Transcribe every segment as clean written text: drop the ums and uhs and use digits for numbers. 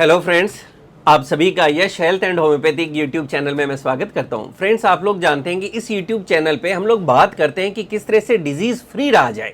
Hello friends, आप सभी का Yash health and homeopathic YouTube channel में मैं स्वागत करता हूं। फ्रेंड्स, आप लोग जानते हैं कि इस यूट्यूब चैनल पे हम लोग बात करते हैं कि किस तरह से डिजीज़ फ्री रहा जाए।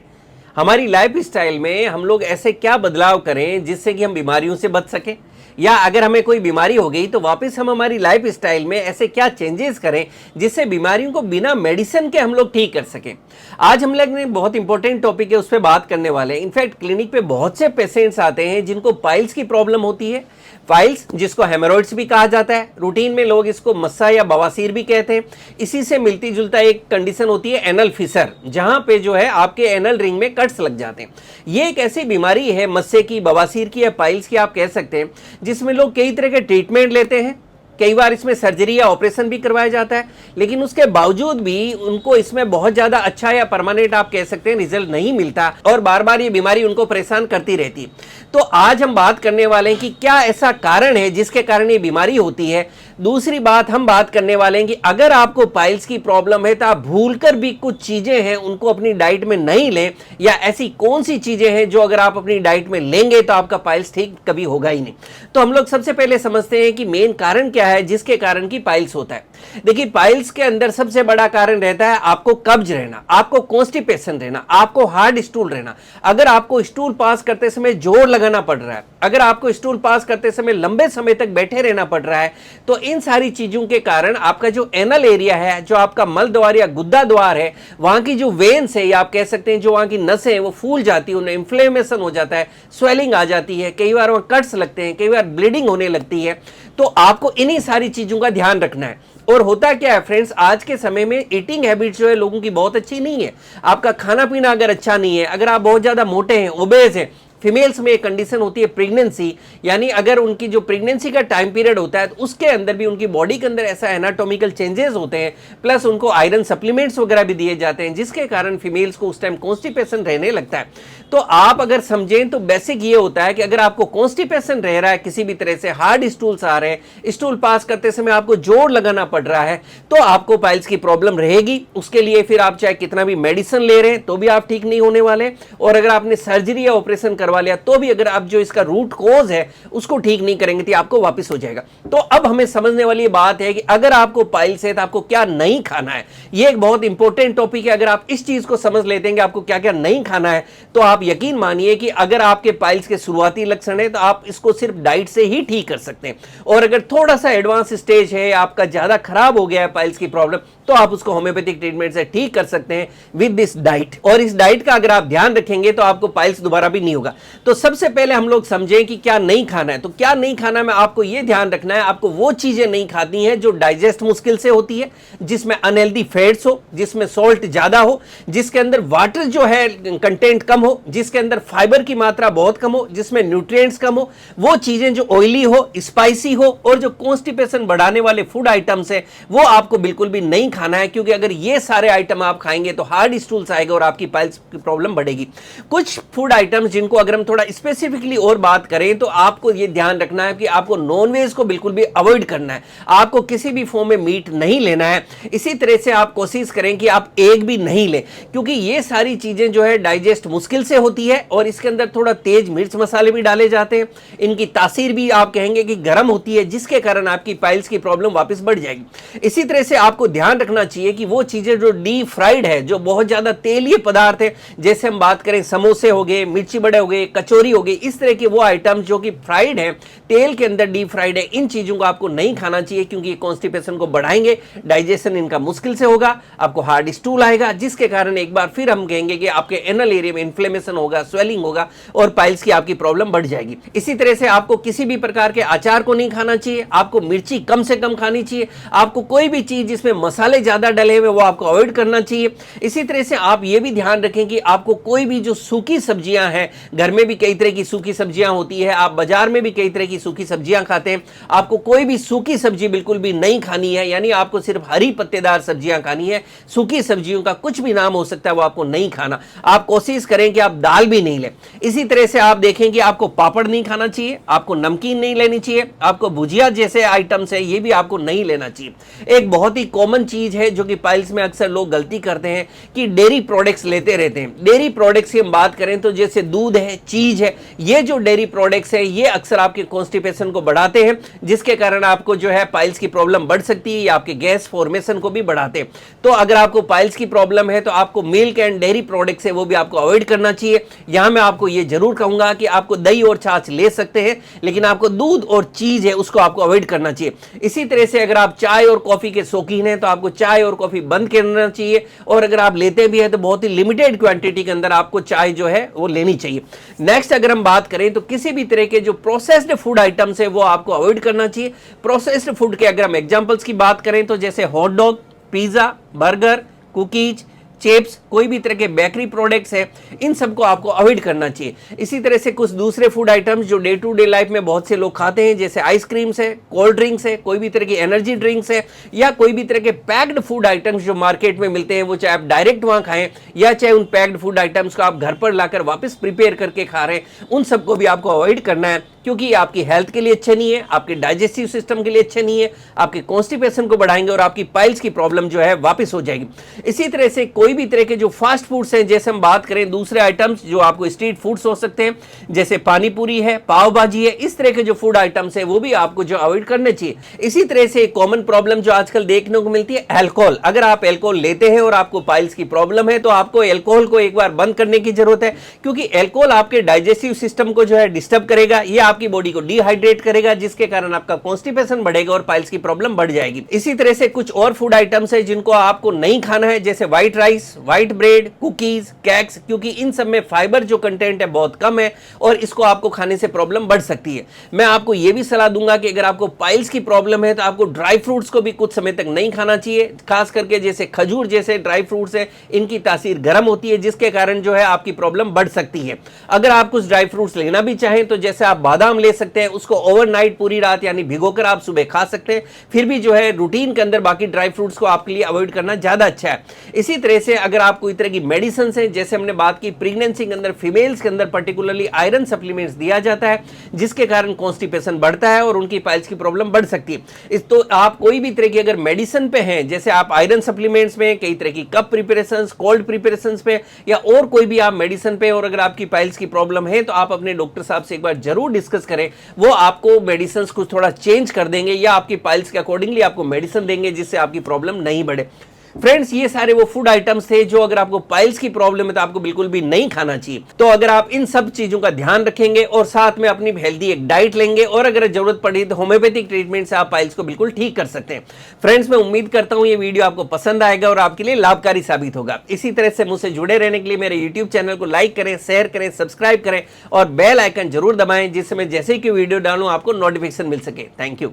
हमारी लाइफ स्टाइल में हम लोग ऐसे क्या बदलाव करें जिससे कि हम बीमारियों से बच सकें, या अगर हमें कोई बीमारी हो गई तो वापस हम हमारी लाइफ स्टाइल में ऐसे क्या चेंजेस करें जिससे बीमारियों को बिना मेडिसिन के हम लोग ठीक कर सकें। आज हम लोग ने बहुत इंपॉर्टेंट टॉपिक है, उस पर बात करने वाले हैं। इनफैक्ट क्लिनिक पे बहुत से पेशेंट्स आते हैं जिनको पाइल्स की प्रॉब्लम होती है। पाइल्स जिसको हेमोरॉइड्स भी कहा जाता है, रूटीन में लोग इसको मस्सा या बवासीर भी कहते हैं। इसी से मिलती जुलता एक कंडीशन होती है एनल फिशर, जहां पे जो है आपके एनल रिंग में कट्स लग जाते हैं। ये एक ऐसी बीमारी है मस्से की, बवासीर की या पाइल्स की आप कह सकते हैं, जिसमें लोग कई तरह के ट्रीटमेंट लेते हैं। कई बार इसमें सर्जरी या ऑपरेशन भी करवाया जाता है, लेकिन उसके बावजूद भी उनको इसमें बहुत ज़्यादा अच्छा या परमानेंट आप कह सकते हैं रिजल्ट नहीं मिलता, और बार बार ये बीमारी उनको परेशान करती रहती है। तो आज हम बात करने वाले हैं कि क्या ऐसा कारण है जिसके कारण ये बीमारी होती है। दूसरी बात हम बात करने वाले हैं कि अगर आपको पाइल्स की प्रॉब्लम है तो आप भूलकर भी कुछ चीज़ें हैं उनको अपनी डाइट में नहीं लें, या ऐसी कौन सी चीज़ें हैं जो अगर आप अपनी डाइट में लेंगे तो आपका पाइल्स ठीक कभी होगा ही नहीं। तो हम लोग सबसे पहले समझते हैं कि मेन कारण क्या है जिसके कारण की पाइल्स होता है। देखिए, पाइल्स के अंदर सबसे बड़ा कारण रहता है आपको कब्ज रहना, आपको कॉन्स्टिपेशन रहना, आपको हार्ड स्टूल रहना। अगर आपको स्टूल पास करते समय जोर लगाना पड़ रहा है, अगर आपको स्टूल पास करते समय लंबे समय तक बैठे रहना पड़ रहा है, तो इन सारी चीजों के कारण आपका जो एनल एरिया है, जो आपका मल द्वार या गुद्दा द्वार है, वहां की जो वेन्स है या आप कह सकते हैं जो वहां की नसें हैं वो फूल जाती है, उन्हें इन्फ्लेमेशन हो जाता है, स्वेलिंग आ जाती है, कई बार वहां कट्स लगते हैं, कई बार ब्लीडिंग होने लगती है। तो आपको इन्हीं सारी चीजों का ध्यान रखना है। और होता क्या है फ्रेंड्स, आज के समय में ईटिंग हैबिट्स जो है लोगों की बहुत अच्छी नहीं है। आपका खाना पीना अगर अच्छा नहीं है, अगर आप बहुत ज्यादा मोटे हैं, ओबेस हैं। फीमेल्स में एक कंडीशन होती है प्रेगनेंसी, यानी अगर उनकी जो प्रेगनेंसी का टाइम पीरियड होता है तो उसके अंदर भी उनकी बॉडी के अंदर ऐसा एनाटॉमिकल चेंजेस होते हैं, प्लस उनको आयरन सप्लीमेंट्स वगैरह भी दिए जाते हैं, जिसके कारण फीमेल्स को उस टाइम कॉन्स्टिपेशन रहने लगता है। तो आप अगर समझें तो बेसिक ये होता है कि अगर आपको कॉन्स्टिपेशन रह रहा है, किसी भी तरह से हार्ड स्टूल्स आ रहे हैं, स्टूल पास करते समय आपको जोर लगाना पड़ रहा है, तो आपको पाइल्स की प्रॉब्लम रहेगी। उसके लिए फिर आप चाहे कितना भी मेडिसिन ले रहे हैं तो भी आप ठीक नहीं होने वाले, और अगर आपने सर्जरी या ऑपरेशन करवा लिया तो भी अगर आप जो इसका रूट कॉज है उसको ठीक नहीं करेंगे तो आपको वापस हो जाएगा। तो अब हमें समझने वाली बात है कि अगर आपको पाइल्स है तो आपको क्या नहीं खाना है। ये एक बहुत इंपॉर्टेंट टॉपिक है। अगर आप इस चीज को समझ लेते हैं कि आपको क्या क्या नहीं खाना है, तो आप यकीन मानिए कि अगर आपके पाइल्स के शुरुआती लक्षण है तो आप इसको सिर्फ डाइट से ही ठीक कर सकते हैं। और अगर थोड़ा सा एडवांस स्टेज है, आपका ज्यादा खराब हो गया है पाइल्स की प्रॉब्लम, तो आप उसको होम्योपैथिक ट्रीटमेंट से ठीक कर सकते हैं विद दिस डाइट। और इस डाइट का अगर आप ध्यान रखेंगे तो आपको पाइल्स दोबारा भी नहीं होगा। तो सबसे पहले हम लोग समझें कि क्या नहीं खाना है। तो क्या नहीं खाना में आपको यह ध्यान रखना है, आपको वो चीजें नहीं खाती हैं जो डाइजेस्ट मुश्किल से होती है, जिसमें अनहेल्दी फैट्स हो, जिसमें सॉल्ट ज्यादा हो, जिसके अंदर वाटर जो है कंटेंट कम हो, जिसके अंदर फाइबर की मात्रा बहुत कम हो, जिसमें न्यूट्रिएंट्स कम हो। वो चीजें जो ऑयली हो, स्पाइसी हो, और जो कॉन्स्टिपेशन बढ़ाने वाले फूड आइटम्स है वो आपको बिल्कुल भी नहीं खाना है, क्योंकि अगर ये सारे आइटम आप खाएंगे तो हार्ड स्टूल्स आएगा और आपकी पाइल्स की प्रॉब्लम बढ़ेगी। कुछ फूड आइटम्स जिनको अगर हम थोड़ा स्पेसिफिकली और बात करें तो आपको ये ध्यान रखना है कि आपको नॉनवेज को बिल्कुल भी अवॉइड करना है, आपको किसी भी फॉर्म में मीट नहीं लेना है। इसी तरह से आप कोशिश करें कि आप एग भी नहीं लें, क्योंकि ये सारी चीजें जो है डाइजेस्ट मुश्किल से होती है, और इसके अंदर थोड़ा तेज मिर्च मसाले भी डाले जाते हैं। इनकी तासीर भी आप कहेंगे कि गर्म होती है, जिसके कारण आपकी पाइल्स की प्रॉब्लम वापस बढ़ जाएगी। इसी तरह से आपको ध्यान रखना चाहिए कि वो चीजें जो डीप फ्राइड है, जो बहुत ज्यादा तेलीय पदार्थ है, जैसे हम बात करें समोसे हो गए, मिर्ची बड़े हो गए, कचौरी हो गई, इस तरह के वो आइटम्स जो कि फ्राइड है, तेल के अंदर डीप फ्राइड है, इन चीजों को आपको नहीं खाना चाहिए, क्योंकि ये कॉन्स्टिपेशन को बढ़ाएंगे, डाइजेशन इनका मुश्किल से होगा, आपको हार्ड स्टूल आएगा, जिसके कारण एक बार फिर हम कहेंगे कि आपके एनल एरिया में इन्फ्लेमेशन होगा, स्वेलिंग होगा, और पाइल्स की आपकी प्रॉब्लम बढ़ जाएगी। इसी तरह से आपको किसी भी प्रकार के अचार को नहीं खाना चाहिए, आपको मिर्ची कम से कम खानी चाहिए, आपको कोई भी चीज जिसमें मसाले ज्यादा डले हुए वो आपको अवॉइड करना चाहिए। इसी तरह से आप ये भी ध्यान रखें कि आपको कोई भी जो सूखी सब्जियां हैं, घर में भी कई तरह की सूखी सब्जियां होती है, आप बाजार में भी कई तरह की सूखी सब्जियां खाते हैं, आपको कोई भी सूखी सब्जी बिल्कुल भी नहीं खानी है, यानी आपको सिर्फ हरी पत्तेदार सब्जियां खानी है। सूखी सब्जियों का कुछ भी नाम हो सकता है, वो आपको नहीं खाना। आप कोशिश करें कि आप दाल भी नहीं लें। इसी तरह से आप देखें कि आपको पापड़ नहीं खाना चाहिए, आपको नमकीन नहीं लेनी चाहिए, आपको भुजिया जैसे आइटम्स है ये भी आपको नहीं लेना चाहिए। एक बहुत ही कॉमन चीज चीज है जो कि पाइल्स में अक्सर लोग गलती करते हैं कि डेयरी प्रोडक्ट्स लेते रहते हैं। डेयरी प्रोडक्ट्स की हम बात करें तो जैसे दूध है, चीज है, ये जो डेयरी प्रोडक्ट्स है ये अक्सर आपके कॉन्स्टिपेशन को बढ़ाते हैं, जिसके कारण आपको जो है पाइल्स की प्रॉब्लम बढ़ सकती है या आपके गैस फॉर्मेशन को भी बढ़ाते हैं। तो अगर आपको पाइल्स की प्रॉब्लम है तो आपको मिल्क एंड डेयरी प्रोडक्ट्स है वो भी आपको अवॉइड करना चाहिए। यहां मैं आपको ये जरूर कहूंगा कि आपको दही और छाछ ले सकते हैं, लेकिन आपको दूध और चीज है उसको आपको अवॉइड करना चाहिए। इसी तरह से अगर आप चाय और कॉफी के शौकीन हैं तो आपको चाय और कॉफी बंद करना चाहिए, और अगर आप लेते भी हैं तो बहुत ही लिमिटेड क्वांटिटी के अंदर आपको चाय जो है वो लेनी चाहिए। नेक्स्ट अगर हम बात करें तो किसी भी तरह के जो प्रोसेस्ड फूड आइटम्स है वो आपको अवॉइड करना चाहिए। प्रोसेस्ड फूड के अगर हम एग्जांपल्स की बात करें तो जैसे hot dog, pizza, burger, cookies, chips, कोई भी तरह के बेकरी प्रोडक्ट्स है, इन सबको आपको अवॉइड करना चाहिए। इसी तरह से कुछ दूसरे फूड आइटम्स जो डे टू डे लाइफ में बहुत से लोग खाते हैं, जैसे आइसक्रीम्स है, कोल्ड ड्रिंक्स है, कोई भी तरह की एनर्जी ड्रिंक्स है, या कोई भी तरह के पैक्ड फूड आइटम्स जो मार्केट में मिलते हैं, वो चाहे आप डायरेक्ट वहां खाएं या चाहे उन पैक्ड फूड आइटम्स को आप घर पर लाकर वापस प्रिपेयर करके खा रहे हैं, उन सबको भी आपको अवॉइड करना है, क्योंकि ये आपकी हेल्थ के लिए अच्छे नहीं है, आपके डाइजेस्टिव सिस्टम के लिए अच्छे नहीं है, आपके कॉन्स्टिपेशन को बढ़ाएंगे और आपकी पाइल्स की प्रॉब्लम जो है वापस हो जाएगी। इसी तरह से कोई भी तरह के जो फास्ट फूड्स हैं, जैसे हम बात करें दूसरे आइटम्स जो आपको स्ट्रीट फूड्स हो सकते हैं, जैसे पानी पूरी है, पाव भाजी है, इस तरह के जो फूड आइटम्स है वो भी आपको जो अवॉइड करने चाहिए। इसी तरह से एक कॉमन प्रॉब्लम जो आजकल देखने को मिलती है, अल्कोहल। अगर आप अल्कोहल लेते हैं और आपको पाइल्स की प्रॉब्लम है तो आपको अल्कोहल को एक बार बंद करने की जरूरत है, क्योंकि अल्कोहल आपके डाइजेस्टिव सिस्टम को जो है डिस्टर्ब करेगा, ये आपकी बॉडी को डिहाइड्रेट करेगा, जिसके कारण आपका कॉन्स्टिपेशन बढ़ेगा और पाइल्स की प्रॉब्लम बढ़ जाएगी। इसी तरह से कुछ और फूड आइटम्स है जिनको आपको नहीं खाना है, जैसे white rice, white bread, cookies, cakes, क्योंकि इन सब में फाइबर जो कंटेंट है बहुत कम है और इसको आपको खाने से प्रॉब्लम बढ़ सकती है। मैं आपको यह भी सलाह दूंगा कि अगर आपको पाइल्स की प्रॉब्लम है तो आपको ड्राई फ्रूट्स को भी कुछ समय तक नहीं खाना चाहिए, खास करके जैसे खजूर जैसे ड्राई फ्रूट्स है, इनकी तासीर गर्म होती है, जिसके कारण जो है आपकी प्रॉब्लम बढ़ सकती है। अगर आप कुछ ड्राई फ्रूट्स लेना भी चाहें तो जैसे आप बादाम ले सकते हैं, उसको ओवरनाइट पूरी रात यानी भिगोकर आप सुबह खा सकते हैं, फिर भी जो है रूटीन के अंदर बाकी ड्राई फ्रूट्स को आपके लिए अवॉइड करना ज्यादा अच्छा है। इसी तरह से अगर आप कोई तरह की मेडिसिन है, जैसे हमने बात की प्रेगनेंसी के अंदर फीमेल्स के अंदर पर्टिकुलरली आयरन सप्लीमेंट्स दिया जाता है, जिसके कारण कॉन्स्टिपेशन बढ़ता है और उनकी पाइल्स की प्रॉब्लम बढ़ सकती है। तो आप कोई भी तरह की अगर मेडिसिन पे हैं, जैसे आप आयरन सप्लीमेंट्स में, कई तरह की कप प्रिपरेशंस, कोल्ड प्रिपरेशंस पे, या और कोई भी आप मेडिसिन पे, और अगर आपकी पाइल्स की प्रॉब्लम है तो आप अपने डॉक्टर साहब से एक बार जरूर डिस्कस करें, वो आपको मेडिसिन कुछ थोड़ा चेंज कर देंगे या आपकी पाइल्स के अकॉर्डिंगली आपको मेडिसिन देंगे, जिससे आपकी प्रॉब्लम नहीं बढ़े। फ्रेंड्स, ये सारे वो फूड आइटम्स थे जो अगर आपको पाइल्स की प्रॉब्लम है तो आपको बिल्कुल भी नहीं खाना चाहिए। तो अगर आप इन सब चीजों का ध्यान रखेंगे और साथ में अपनी हेल्दी एक डाइट लेंगे और अगर जरूरत पड़ी तो होम्योपैथिक ट्रीटमेंट से आप पाइल्स को बिल्कुल ठीक कर सकते हैं। फ्रेंड्स, मैं उम्मीद करता हूं ये वीडियो आपको पसंद आएगा और आपके लिए लाभकारी साबित होगा। इसी तरह से मुझसे जुड़े रहने के लिए मेरे यूट्यूब चैनल को लाइक करें, शेयर करें, सब्सक्राइब करें और बेल आइकन जरूर दबाएं, जिससे मैं जैसे ही कोई वीडियो डालूं आपको नोटिफिकेशन मिल सके। Thank you.